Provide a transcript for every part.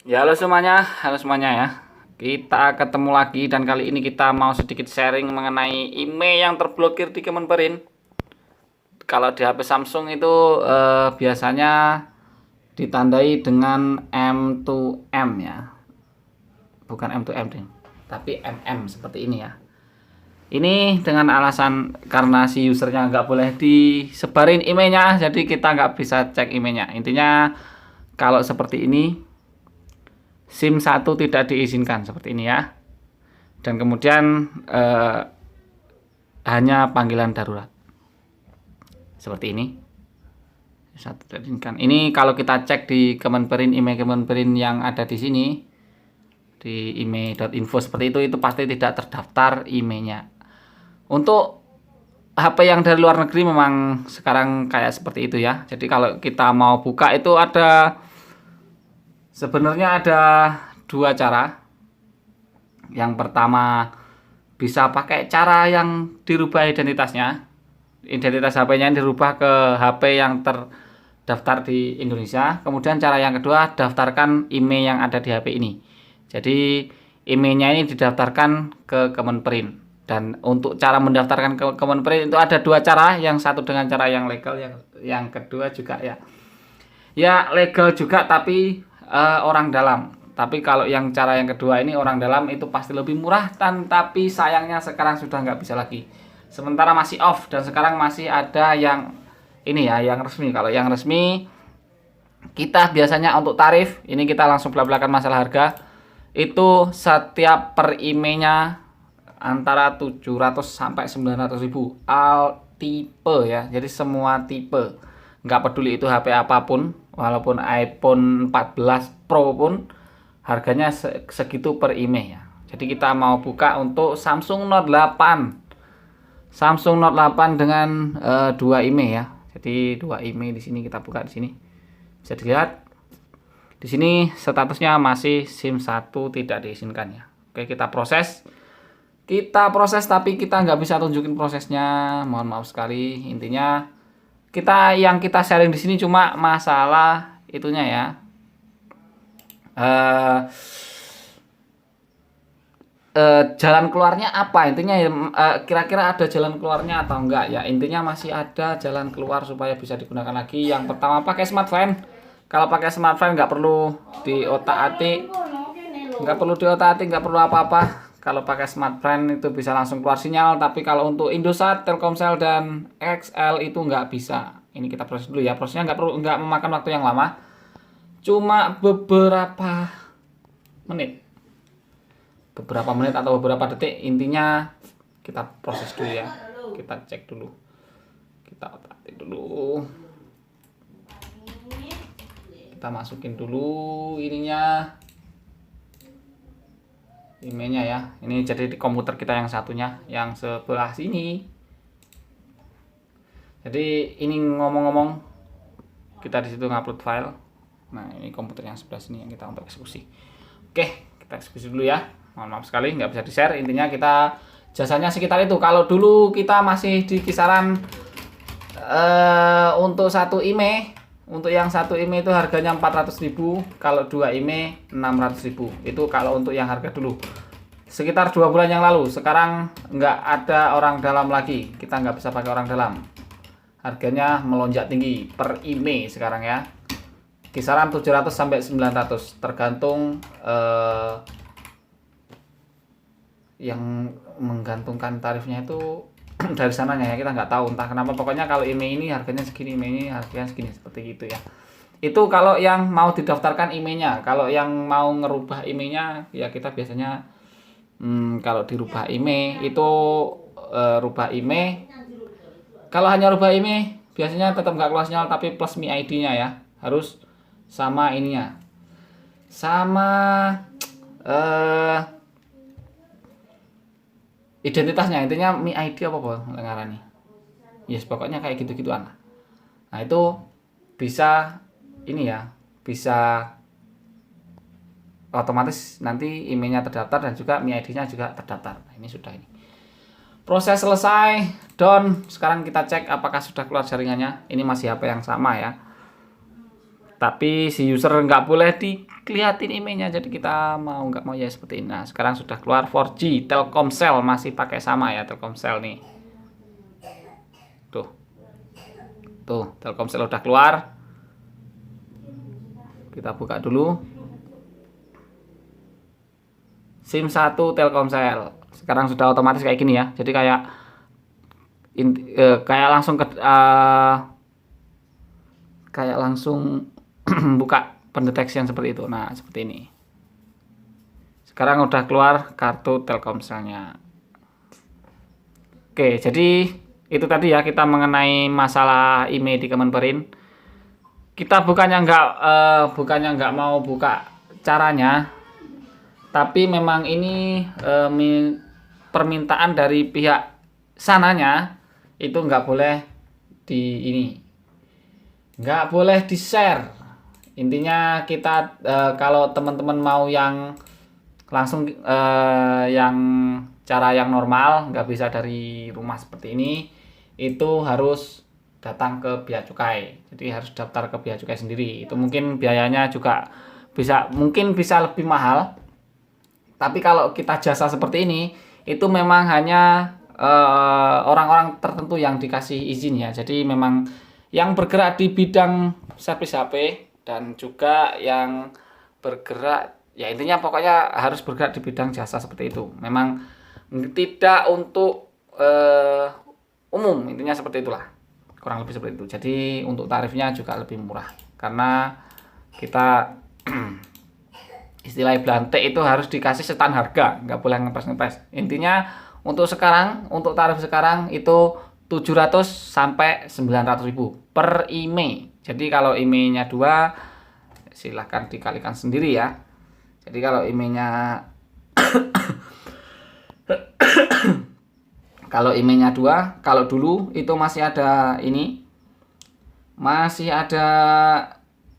Ya, halo semuanya ya. Kita ketemu lagi dan kali ini kita mau sedikit sharing mengenai email yang terblokir di Kemenperin. Kalau di HP Samsung itu biasanya ditandai dengan M2M ya. Bukan M2M deh, tapi MM seperti ini ya. Ini dengan alasan karena si usernya nggak boleh disebarin emailnya, jadi kita nggak bisa cek emailnya. Intinya kalau seperti ini SIM 1 tidak diizinkan seperti ini ya. Dan kemudian hanya panggilan darurat. Seperti ini. Satu tidak diizinkan. Ini kalau kita cek di Kemenperin, email Kemenperin yang ada di sini di email.info seperti itu pasti tidak terdaftar emailnya. Untuk HP yang dari luar negeri memang sekarang kayak seperti itu ya. Jadi kalau kita mau buka itu sebenarnya ada dua cara. Yang pertama bisa pakai cara yang dirubah identitasnya. Identitas HP-nya dirubah ke HP yang terdaftar di Indonesia. Kemudian cara yang kedua, daftarkan email yang ada di HP ini. Jadi emailnya ini didaftarkan ke Kemenperin. Dan untuk cara mendaftarkan ke Kemenperin itu ada dua cara. Yang satu dengan cara yang legal, yang kedua juga ya legal juga tapi orang dalam. Tapi kalau yang cara yang kedua ini orang dalam itu pasti lebih murah, tapi sayangnya sekarang sudah nggak bisa lagi. Sementara masih off dan sekarang masih ada yang ini ya, yang resmi. Kalau yang resmi kita biasanya untuk tarif, ini kita langsung belak-belakan masalah harga. Itu setiap per emailnya antara 700 sampai 900 ribu all tipe ya. Jadi semua tipe. Nggak peduli itu HP apapun, walaupun iPhone 14 Pro pun harganya segitu per email ya. Jadi kita mau buka untuk Samsung Note 8. Samsung Note 8 dengan dua email ya. Jadi dua email di sini kita buka di sini. Bisa dilihat di sini statusnya masih SIM 1 tidak diizinkan ya. Oke, kita proses. Kita proses tapi kita nggak bisa tunjukin prosesnya. Mohon maaf sekali. Intinya yang kita sharing di sini cuma masalah itunya ya. Jalan keluarnya apa intinya ya, kira-kira ada jalan keluarnya atau enggak ya. Intinya masih ada jalan keluar supaya bisa digunakan lagi. Yang pertama pakai smartphone. Kalau pakai smartphone nggak perlu diotak-atik, nggak perlu apa-apa. Kalau pakai smartphone itu bisa langsung keluar sinyal. Tapi kalau untuk Indosat, Telkomsel dan XL itu nggak bisa. Ini kita proses dulu ya. Prosesnya nggak memakan waktu yang lama, cuma beberapa menit atau beberapa detik. Intinya kita proses dulu ya, kita cek dulu, kita otak-atik dulu, kita masukin dulu ininya, emailnya ya. Ini jadi di komputer kita yang satunya, yang sebelah sini. Jadi ini ngomong-ngomong kita di situ ngupload file. Nah, ini komputer yang sebelah sini yang kita untuk eksekusi. Oke, kita eksekusi dulu ya. Mohon maaf sekali nggak bisa di-share. Intinya kita jasanya sekitar itu. Kalau dulu kita masih di kisaran untuk satu IMEI, untuk yang satu IMEI itu harganya 400.000, kalau dua IMEI 600.000. Itu kalau untuk yang harga dulu. Sekitar 2 bulan yang lalu. Sekarang nggak ada orang dalam lagi. Kita nggak bisa pakai orang dalam. Harganya melonjak tinggi per IMEI sekarang ya. Kisaran 700 sampai 900 tergantung yang menggantungkan tarifnya itu dari sananya ya. Kita nggak tahu entah kenapa, pokoknya kalau email ini harganya segini, email ini harganya segini, seperti itu ya. Itu kalau yang mau didaftarkan emailnya. Kalau yang mau ngerubah emailnya ya kita biasanya kalau dirubah email itu rubah email. Kalau hanya rubah email biasanya tetap nggak keluar sinyal, tapi plus Mi ID-nya ya, harus sama ininya, sama identitasnya. Intinya Mi ID apa ngarani. Yes, pokoknya kayak gitu-gituan. Nah, itu bisa ini ya, bisa otomatis nanti emailnya terdaftar dan juga Mi ID-nya juga terdaftar. Nah, ini sudah ini. Proses selesai, done. Sekarang kita cek apakah sudah keluar jaringannya. Ini masih HP yang sama ya. Tapi si user nggak boleh dilihatin emailnya, jadi kita mau nggak mau ya seperti ini. Nah, sekarang sudah keluar 4G Telkomsel, masih pakai sama ya Telkomsel nih. Tuh Telkomsel udah keluar. Kita buka dulu. SIM 1 Telkomsel. Sekarang sudah otomatis kayak gini ya. Jadi kayak langsung kayak langsung buka pendeteksian seperti itu. Nah, seperti ini. Sekarang udah keluar kartu Telkomselnya. Oke, jadi itu tadi ya kita mengenai masalah email di Kemenperin. Kita bukannya nggak mau buka caranya, tapi memang ini permintaan dari pihak sananya itu nggak boleh nggak boleh di share. Intinya kita kalau teman-teman mau yang langsung yang cara yang normal, nggak bisa dari rumah seperti ini, itu harus datang ke bea cukai. Jadi harus daftar ke bea cukai sendiri. Itu mungkin biayanya juga mungkin bisa lebih mahal. Tapi kalau kita jasa seperti ini, itu memang hanya orang-orang tertentu yang dikasih izin ya. Jadi memang yang bergerak di bidang servis HP dan juga yang bergerak ya intinya pokoknya harus bergerak di bidang jasa seperti itu. Memang tidak untuk umum, intinya seperti itulah. Kurang lebih seperti itu. Jadi untuk tarifnya juga lebih murah karena kita istilah belantik itu harus dikasih setan harga, nggak boleh ngepres-ngepres. Intinya untuk tarif sekarang itu 700 sampai 900 ribu per email. Jadi kalau emailnya 2 silahkan dikalikan sendiri ya. Jadi kalau emailnya kalau emailnya 2, kalau dulu itu masih ada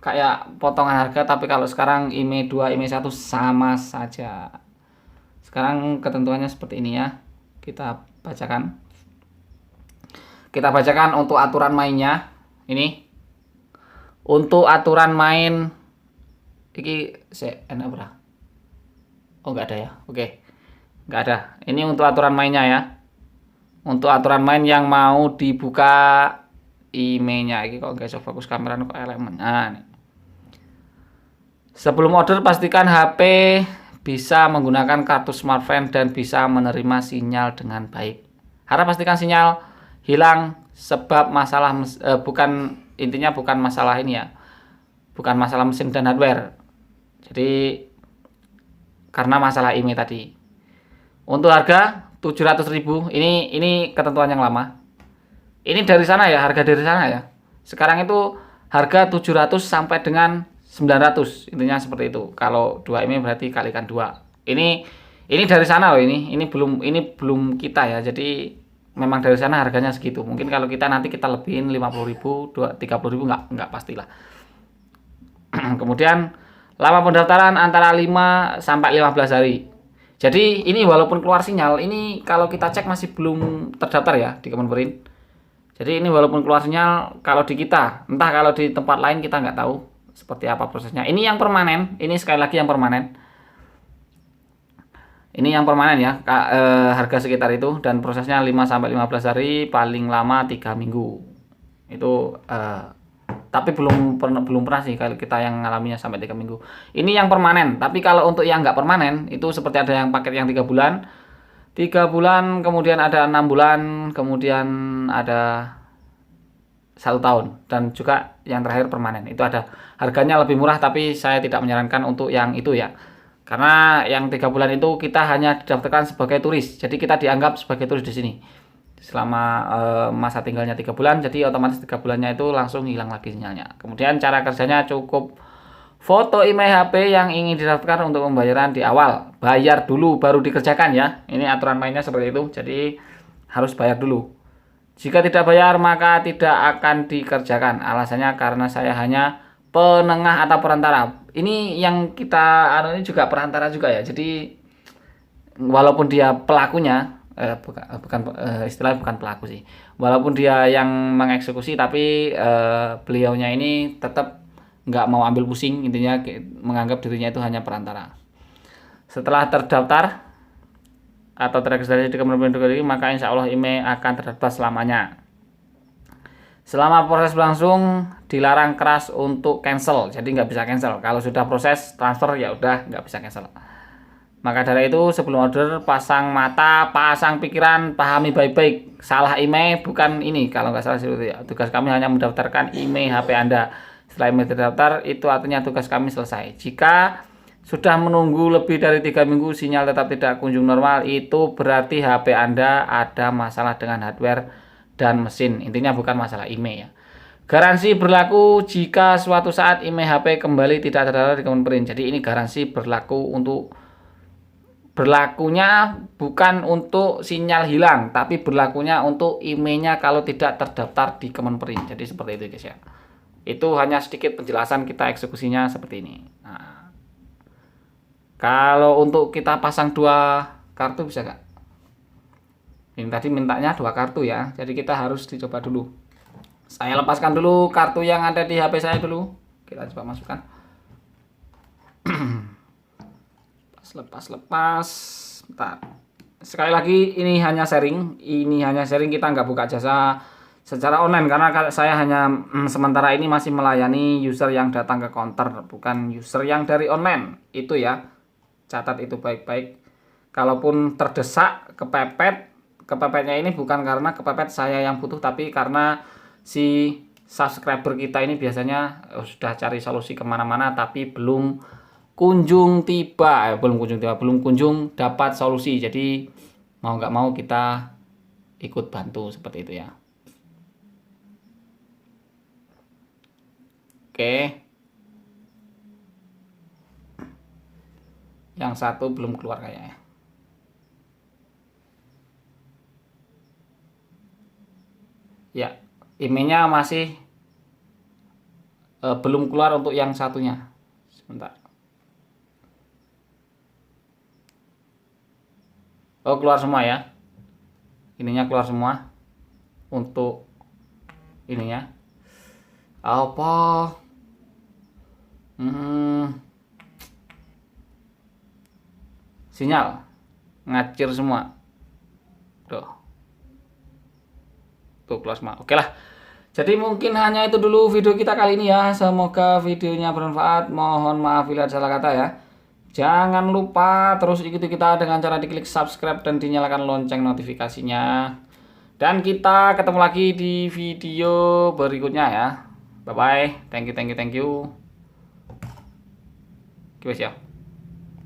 kayak potongan harga, tapi kalau sekarang email 2, email 1 sama saja. Sekarang ketentuannya seperti ini ya. Kita bacakan untuk aturan mainnya. Ini untuk aturan main ini enak berapa? Oh enggak ada ya. Oke. Enggak ada. Ini untuk aturan mainnya ya. Untuk aturan main yang mau dibuka emailnya ini kok guys, fokus kamera kok elemen. Nah, nih. Sebelum order pastikan HP bisa menggunakan kartu smartphone dan bisa menerima sinyal dengan baik. Harap pastikan sinyal hilang sebab intinya bukan masalah ini ya. Bukan masalah mesin dan hardware. Jadi karena masalah email tadi. Untuk harga 700 ribu, ini ketentuan yang lama. Ini dari sana ya, harga dari sana ya. Sekarang itu harga 700 sampai dengan 900, intinya seperti itu. Kalau 2 email berarti kalikan 2. Ini dari sana loh, ini belum kita ya. Jadi memang dari sana harganya segitu. Mungkin kalau nanti kita lebihin 50 ribu, 30 ribu enggak pastilah. Kemudian lama pendaftaran antara 5 sampai 15 hari. Jadi ini walaupun keluar sinyal, ini kalau kita cek masih belum terdaftar ya di Kemenperin. Jadi ini walaupun keluar sinyal, kalau di kita, entah kalau di tempat lain kita nggak tahu seperti apa prosesnya. Ini yang permanen, ini sekali lagi yang permanen. Ini yang permanen ya, harga sekitar itu dan prosesnya 5 sampai 15 hari, paling lama 3 minggu. Itu tapi belum pernah sih kalau kita yang ngalaminya sampai 3 minggu. Ini yang permanen, tapi kalau untuk yang nggak permanen itu seperti ada yang paket yang 3 bulan. 3 bulan, kemudian ada 6 bulan, kemudian ada 1 tahun, dan juga yang terakhir permanen. Itu ada harganya lebih murah, tapi saya tidak menyarankan untuk yang itu ya. Karena yang 3 bulan itu kita hanya didaftarkan sebagai turis. Jadi kita dianggap sebagai turis di sini. Selama masa tinggalnya 3 bulan, jadi otomatis 3 bulannya itu langsung hilang lagi sinyalnya. Kemudian cara kerjanya cukup foto email HP yang ingin didaftarkan untuk pembayaran di awal. Bayar dulu baru dikerjakan ya. Ini aturan mainnya seperti itu. Jadi harus bayar dulu. Jika tidak bayar maka tidak akan dikerjakan. Alasannya karena saya hanya penengah atau perantara. Ini yang kita ini juga perantara juga ya. Jadi walaupun dia pelakunya istilahnya bukan pelaku sih. Walaupun dia yang mengeksekusi, tapi beliaunya ini tetap nggak mau ambil pusing, intinya menganggap dirinya itu hanya perantara. Setelah terdaftar atau terregistrasi di Kementerian Negeri, maka insya Allah IMEI akan terdaftar selamanya. Selama proses berlangsung dilarang keras untuk cancel, jadi nggak bisa cancel. Kalau sudah proses transfer ya udah nggak bisa cancel. Maka dari itu sebelum order pasang mata, pasang pikiran, pahami baik-baik. Salah IMEI bukan ini, kalau nggak salah seperti itu ya. Tugas kami hanya mendaftarkan IMEI HP Anda. Setelah IMEI terdaftar, itu artinya tugas kami selesai. Jika sudah menunggu lebih dari 3 minggu sinyal tetap tidak kunjung normal, itu berarti HP Anda ada masalah dengan hardware dan mesin. Intinya bukan masalah IMEI ya. Garansi berlaku jika suatu saat IMEI HP kembali tidak terdaftar di Kemenperin. Jadi ini garansi berlakunya bukan untuk sinyal hilang, tapi berlakunya untuk IMEI-nya kalau tidak terdaftar di Kemenperin. Jadi seperti itu guys ya. Itu hanya sedikit penjelasan kita eksekusinya seperti ini. Nah, kalau untuk kita pasang 2 kartu bisa nggak? Ini tadi mintanya 2 kartu ya, jadi kita harus dicoba dulu. Saya lepaskan dulu kartu yang ada di HP saya dulu. Kita coba masukkan. Lepas. Bentar. Sekali lagi ini hanya sharing. Kita nggak buka jasa secara online karena saya hanya sementara ini masih melayani user yang datang ke counter, bukan user yang dari online. Itu ya. Catat itu baik-baik. Kalaupun terdesak, kepepetnya ini bukan karena kepepet saya yang butuh, tapi karena si subscriber kita ini biasanya sudah cari solusi kemana-mana tapi belum kunjung dapat solusi. Jadi mau nggak mau kita ikut bantu seperti itu ya. Oke, yang satu belum keluar kayaknya. Ya, IMEI-nya masih belum keluar untuk yang satunya. Sebentar. Oh, keluar semua ya. Ininya keluar semua. Untuk ininya. Apa? Sinyal ngacir semua. Tuh keluar semua. Oke lah. Jadi mungkin hanya itu dulu video kita kali ini ya. Semoga videonya bermanfaat. Mohon maaf bila ada salah kata ya. Jangan lupa terus ikuti kita dengan cara diklik subscribe dan dinyalakan lonceng notifikasinya. Dan kita ketemu lagi di video berikutnya ya. Bye bye. Thank you. Oke, ya.